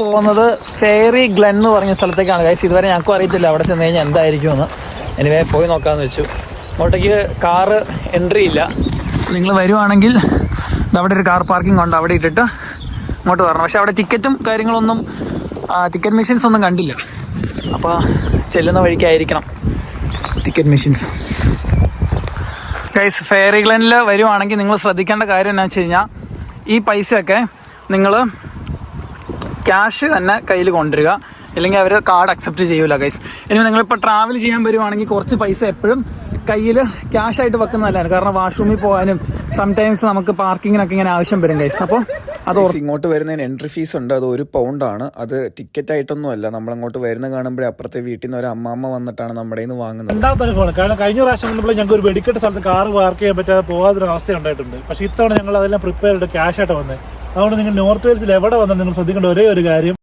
പോകുന്നത് fairy Glenn എന്ന് പറഞ്ഞ സ്ഥലത്തേക്കാണ് ഗൈസ്. ഇതുവരെ ഞങ്ങൾക്കും അറിയത്തില്ല അവിടെ ചെന്ന് കഴിഞ്ഞാൽ എന്തായിരിക്കുമെന്ന്. എനിവേ പോയി നോക്കാമെന്ന് വെച്ചു. അങ്ങോട്ടേക്ക് കാറ് എൻട്രി ഇല്ല. നിങ്ങൾ വരുവാണെങ്കിൽ അവിടെ ഒരു കാർ പാർക്കിംഗ് ഉണ്ട്, അവിടെ ഇട്ടിട്ട് അങ്ങോട്ട് വരണം. പക്ഷെ അവിടെ ടിക്കറ്റും കാര്യങ്ങളൊന്നും ടിക്കറ്റ് മെഷീൻസ് ഒന്നും കണ്ടില്ല. അപ്പോൾ ചെല്ലുന്ന വഴിക്കായിരിക്കണം ടിക്കറ്റ് മെഷീൻസ്. ഗൈസ് ഫെയറി ഗ്ലെനിൽ വരുവാണെങ്കിൽ നിങ്ങൾ ശ്രദ്ധിക്കേണ്ട കാര്യം എന്താണെന്ന് വെച്ച് കഴിഞ്ഞാൽ ഈ പൈസയൊക്കെ നിങ്ങൾ ക്യാഷ് തന്നെ കയ്യിൽ കൊണ്ടുവരിക, ഇല്ലെങ്കിൽ അവർ കാർഡ് അക്സെപ്റ്റ് ചെയ്യൂല ഗൈസ്. ഇനി നിങ്ങളിപ്പോൾ ട്രാവൽ ചെയ്യാൻ വരുവാണെങ്കിൽ കുറച്ച് പൈസ എപ്പോഴും കയ്യിൽ ക്യാഷായിട്ട് വെക്കുന്നതല്ലാണ്. കാരണം വാഷ്റൂമിൽ പോകാനും സംടൈംസ് നമുക്ക് പാർക്കിങ്ങിനൊക്കെ ഇങ്ങനെ ആവശ്യം വരും ഗൈസ്. അപ്പോൾ അത് ഇങ്ങോട്ട് വരുന്നതിന് എൻട്രി ഫീസ് ഉണ്ട്, അത് £1. അത് ടിക്കറ്റ് ആയിട്ടൊന്നും അല്ല. നമ്മളങ്ങോട്ട് വരുന്ന കാണുമ്പോഴേ അപ്പുറത്തെ വീട്ടിൽ നിന്ന് ഒരു അമ്മാമ്മ വന്നിട്ടാണ് നമ്മുടെ നിന്ന് വാങ്ങുന്നത്. രണ്ടാമത്തെ അനുഭവമാണ്. കാരണം കഴിഞ്ഞ പ്രാവശ്യം വന്നപ്പോൾ ഞങ്ങൾക്ക് ഒരു വെടിക്കെട്ട് സ്ഥലത്ത് കാർ പാർക്ക് ചെയ്യാൻ പറ്റാതെ പോകാതൊരു അവസ്ഥ ഉണ്ടായിട്ടുണ്ട്. പക്ഷേ ഇത്തവണ ഞങ്ങൾ അതെല്ലാം പ്രിപ്പയർ ചെയ്ത് ക്യാഷായിട്ട് വന്നത്. അതുകൊണ്ട് നിങ്ങൾ നോർത്ത് വെയിൽസിൽ എവിടെ വന്നാൽ നിങ്ങൾ ശ്രദ്ധിക്കേണ്ട ഒരേ ഒരു കാര്യം,